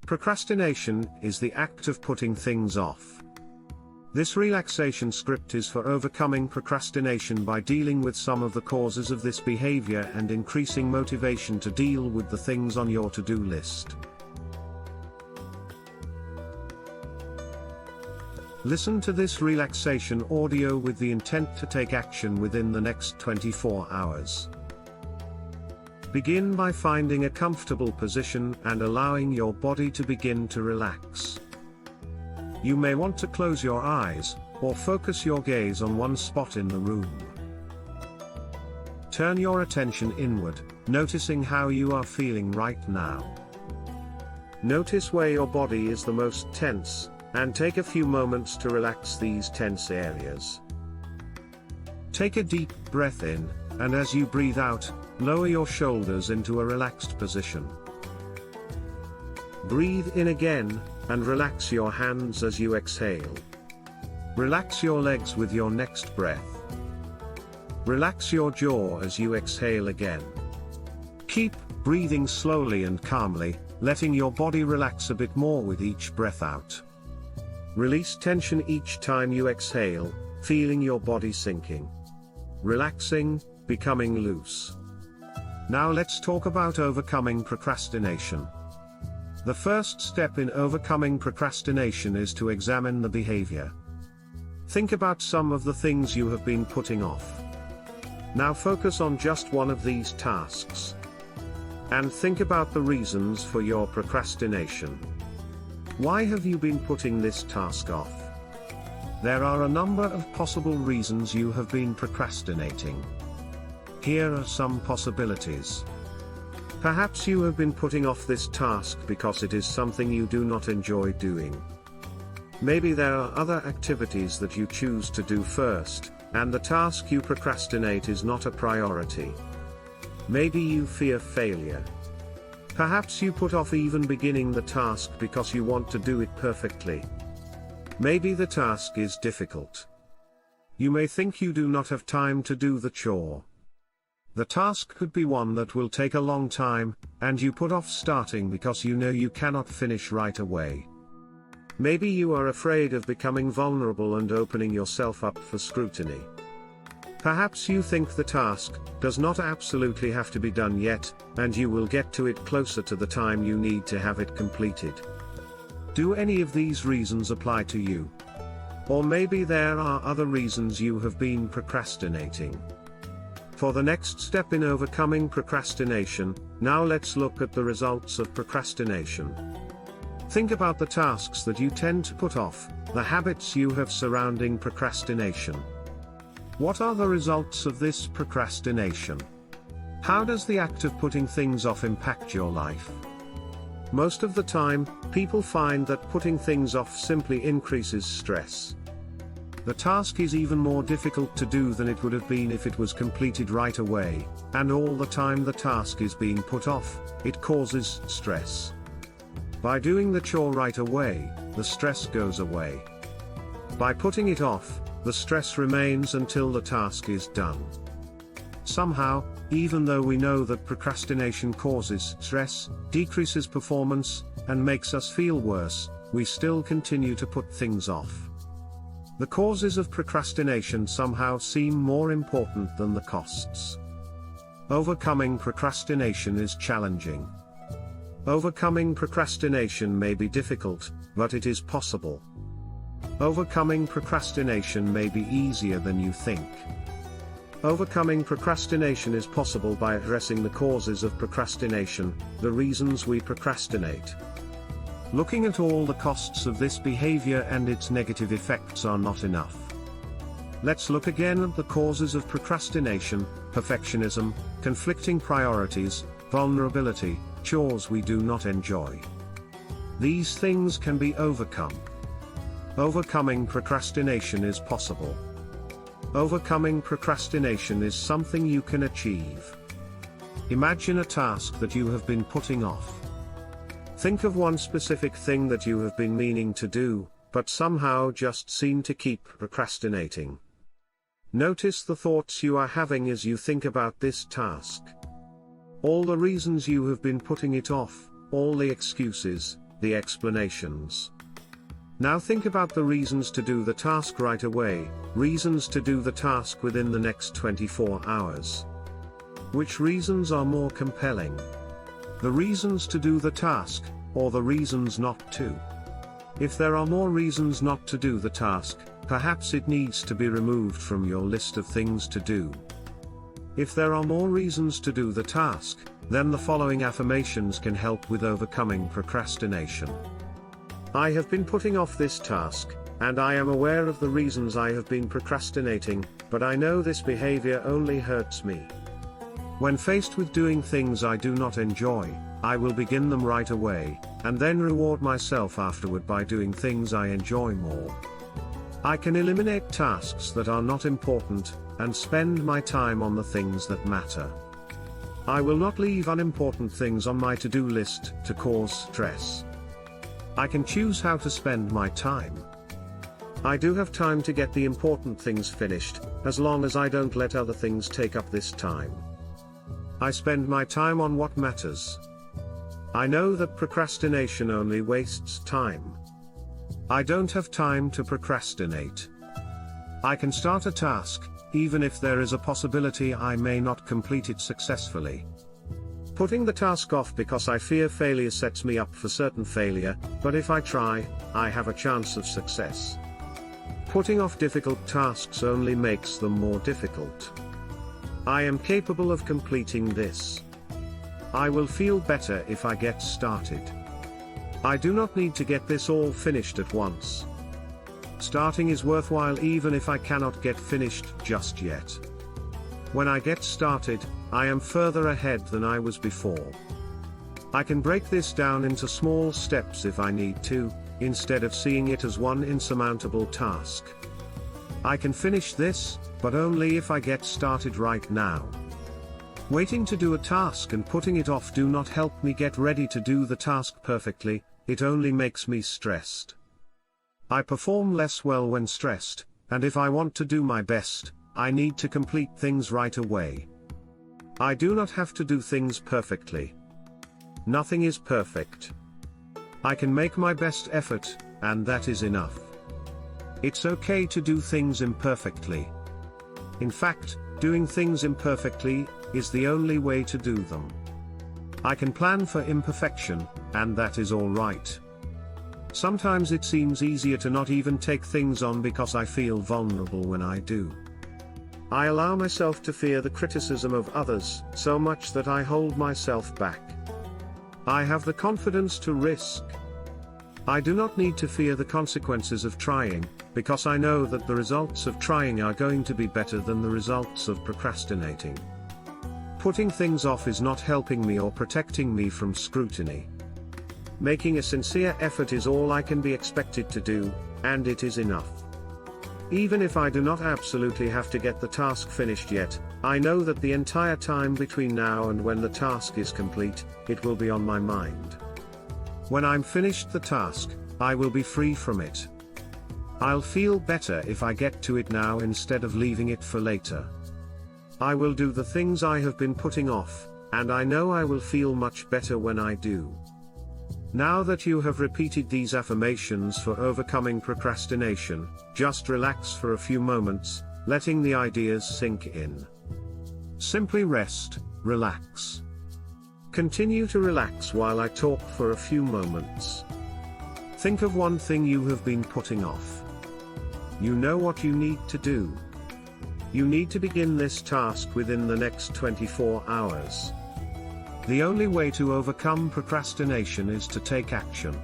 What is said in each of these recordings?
Procrastination is the act of putting things off. This relaxation script is for overcoming procrastination by dealing with some of the causes of this behavior and increasing motivation to deal with the things on your to-do list. Listen to this relaxation audio with the intent to take action within the next 24 hours. Begin by finding a comfortable position and allowing your body to begin to relax. You may want to close your eyes, or focus your gaze on one spot in the room. Turn your attention inward, noticing how you are feeling right now. Notice where your body is the most tense, and take a few moments to relax these tense areas. Take a deep breath in, and as you breathe out, lower your shoulders into a relaxed position. Breathe in again, and relax your hands as you exhale. Relax your legs with your next breath. Relax your jaw as you exhale again. Keep breathing slowly and calmly, letting your body relax a bit more with each breath out. Release tension each time you exhale, feeling your body sinking. Relaxing, becoming loose. Now let's talk about overcoming procrastination. The first step in overcoming procrastination is to examine the behavior. Think about some of the things you have been putting off. Now focus on just one of these tasks. And think about the reasons for your procrastination. Why have you been putting this task off? There are a number of possible reasons you have been procrastinating. Here are some possibilities. Perhaps you have been putting off this task because it is something you do not enjoy doing. Maybe there are other activities that you choose to do first, and the task you procrastinate is not a priority. Maybe you fear failure. Perhaps you put off even beginning the task because you want to do it perfectly. Maybe the task is difficult. You may think you do not have time to do the chore. The task could be one that will take a long time, and you put off starting because you know you cannot finish right away. Maybe you are afraid of becoming vulnerable and opening yourself up for scrutiny. Perhaps you think the task does not absolutely have to be done yet, and you will get to it closer to the time you need to have it completed. Do any of these reasons apply to you? Or maybe there are other reasons you have been procrastinating. For the next step in overcoming procrastination, now let's look at the results of procrastination. Think about the tasks that you tend to put off, the habits you have surrounding procrastination. What are the results of this procrastination? How does the act of putting things off impact your life? Most of the time, people find that putting things off simply increases stress. The task is even more difficult to do than it would have been if it was completed right away, and all the time the task is being put off, it causes stress. By doing the chore right away, the stress goes away. By putting it off, the stress remains until the task is done. Somehow, even though we know that procrastination causes stress, decreases performance, and makes us feel worse, we still continue to put things off. The causes of procrastination somehow seem more important than the costs. Overcoming procrastination is challenging. Overcoming procrastination may be difficult, but it is possible. Overcoming procrastination may be easier than you think. Overcoming procrastination is possible by addressing the causes of procrastination, the reasons we procrastinate. Looking at all the costs of this behavior and its negative effects are not enough. Let's look again at the causes of procrastination: perfectionism, conflicting priorities, vulnerability, chores we do not enjoy. These things can be overcome. Overcoming procrastination is possible. Overcoming procrastination is something you can achieve. Imagine a task that you have been putting off. Think of one specific thing that you have been meaning to do, but somehow just seem to keep procrastinating. Notice the thoughts you are having as you think about this task. All the reasons you have been putting it off, all the excuses, the explanations. Now think about the reasons to do the task right away, reasons to do the task within the next 24 hours. Which reasons are more compelling? The reasons to do the task, or the reasons not to? If there are more reasons not to do the task, perhaps it needs to be removed from your list of things to do. If there are more reasons to do the task, then the following affirmations can help with overcoming procrastination. I have been putting off this task, and I am aware of the reasons I have been procrastinating, but I know this behavior only hurts me. When faced with doing things I do not enjoy, I will begin them right away, and then reward myself afterward by doing things I enjoy more. I can eliminate tasks that are not important, and spend my time on the things that matter. I will not leave unimportant things on my to-do list to cause stress. I can choose how to spend my time. I do have time to get the important things finished, as long as I don't let other things take up this time. I spend my time on what matters. I know that procrastination only wastes time. I don't have time to procrastinate. I can start a task, even if there is a possibility I may not complete it successfully. Putting the task off because I fear failure sets me up for certain failure, but if I try, I have a chance of success. Putting off difficult tasks only makes them more difficult. I am capable of completing this. I will feel better if I get started. I do not need to get this all finished at once. Starting is worthwhile even if I cannot get finished just yet. When I get started, I am further ahead than I was before. I can break this down into small steps if I need to, instead of seeing it as one insurmountable task. I can finish this, but only if I get started right now. Waiting to do a task and putting it off do not help me get ready to do the task perfectly, it only makes me stressed. I perform less well when stressed, and if I want to do my best, I need to complete things right away. I do not have to do things perfectly. Nothing is perfect. I can make my best effort, and that is enough. It's okay to do things imperfectly. In fact, doing things imperfectly is the only way to do them. I can plan for imperfection, and that is all right. Sometimes it seems easier to not even take things on because I feel vulnerable when I do. I allow myself to fear the criticism of others so much that I hold myself back. I have the confidence to risk. I do not need to fear the consequences of trying, because I know that the results of trying are going to be better than the results of procrastinating. Putting things off is not helping me or protecting me from scrutiny. Making a sincere effort is all I can be expected to do, and it is enough. Even if I do not absolutely have to get the task finished yet, I know that the entire time between now and when the task is complete, it will be on my mind. When I'm finished the task, I will be free from it. I'll feel better if I get to it now instead of leaving it for later. I will do the things I have been putting off, and I know I will feel much better when I do. Now that you have repeated these affirmations for overcoming procrastination, just relax for a few moments, letting the ideas sink in. Simply rest, relax. Continue to relax while I talk for a few moments. Think of one thing you have been putting off. You know what you need to do. You need to begin this task within the next 24 hours. The only way to overcome procrastination is to take action.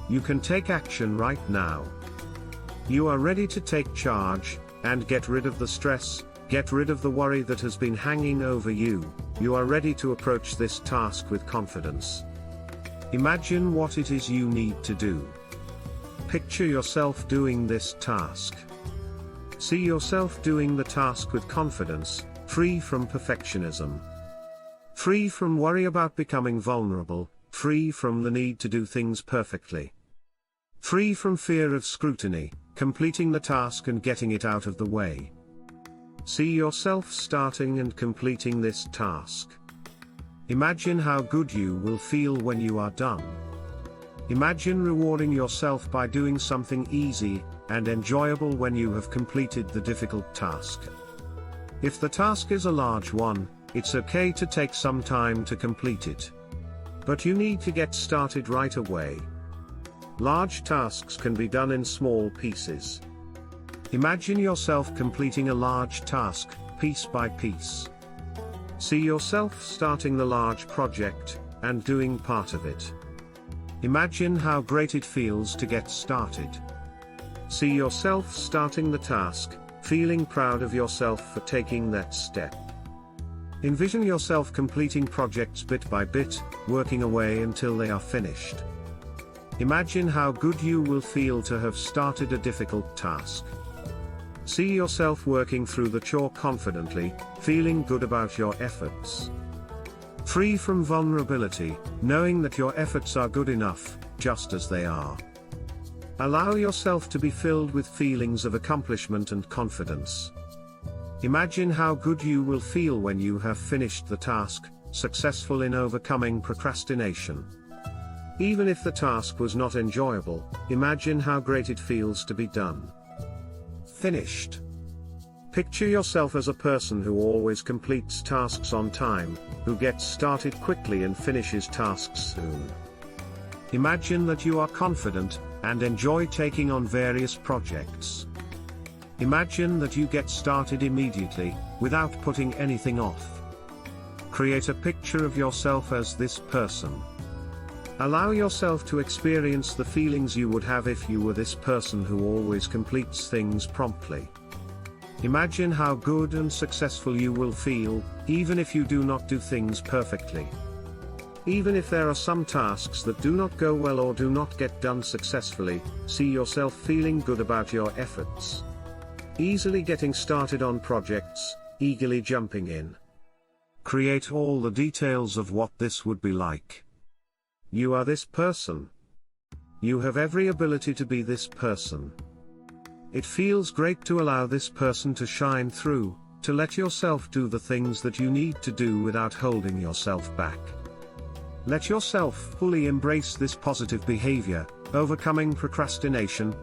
You can take action right now. You are ready to take charge, and get rid of the stress, get rid of the worry that has been hanging over you. You are ready to approach this task with confidence. Imagine what it is you need to do. Picture yourself doing this task. See yourself doing the task with confidence, free from perfectionism. Free from worry about becoming vulnerable, free from the need to do things perfectly. Free from fear of scrutiny, completing the task and getting it out of the way. See yourself starting and completing this task. Imagine how good you will feel when you are done. Imagine rewarding yourself by doing something easy and enjoyable when you have completed the difficult task. If the task is a large one, it's okay to take some time to complete it. But you need to get started right away. Large tasks can be done in small pieces. Imagine yourself completing a large task, piece by piece. See yourself starting the large project and doing part of it. Imagine how great it feels to get started. See yourself starting the task, feeling proud of yourself for taking that step. Envision yourself completing projects bit by bit, working away until they are finished. Imagine how good you will feel to have started a difficult task. See yourself working through the chore confidently, feeling good about your efforts. Free from vulnerability, knowing that your efforts are good enough, just as they are. Allow yourself to be filled with feelings of accomplishment and confidence. Imagine how good you will feel when you have finished the task, successful in overcoming procrastination. Even if the task was not enjoyable, imagine how great it feels to be done. Finished. Picture yourself as a person who always completes tasks on time, who gets started quickly and finishes tasks soon. Imagine that you are confident and enjoy taking on various projects. Imagine that you get started immediately, without putting anything off. Create a picture of yourself as this person. Allow yourself to experience the feelings you would have if you were this person who always completes things promptly. Imagine how good and successful you will feel, even if you do not do things perfectly. Even if there are some tasks that do not go well or do not get done successfully, see yourself feeling good about your efforts. Easily getting started on projects, eagerly jumping in. Create all the details of what this would be like. You are this person. You have every ability to be this person. It feels great to allow this person to shine through, to let yourself do the things that you need to do without holding yourself back. Let yourself fully embrace this positive behavior, overcoming procrastination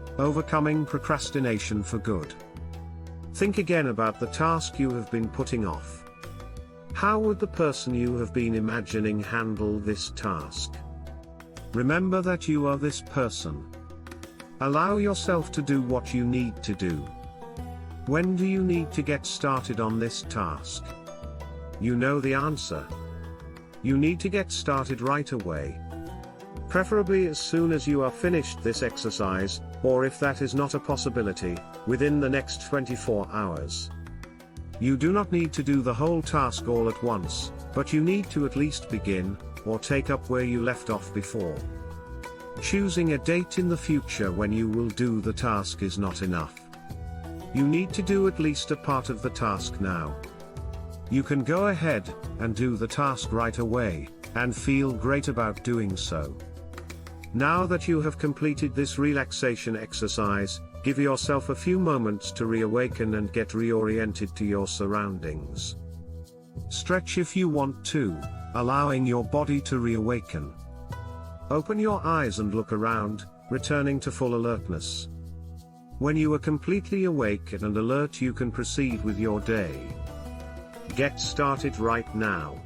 for good. Think again about the task you have been putting off. How would the person you have been imagining handle this task? Remember that you are this person. Allow yourself to do what you need to do. When do you need to get started on this task? You know the answer. You need to get started right away. Preferably as soon as you are finished this exercise, or if that is not a possibility, within the next 24 hours. You do not need to do the whole task all at once, but you need to at least begin, or take up where you left off before. Choosing a date in the future when you will do the task is not enough. You need to do at least a part of the task now. You can go ahead and do the task right away, and feel great about doing so. Now that you have completed this relaxation exercise, give yourself a few moments to reawaken and get reoriented to your surroundings. Stretch if you want to, allowing your body to reawaken. Open your eyes and look around, returning to full alertness. When you are completely awake and alert, you can proceed with your day. Get started right now.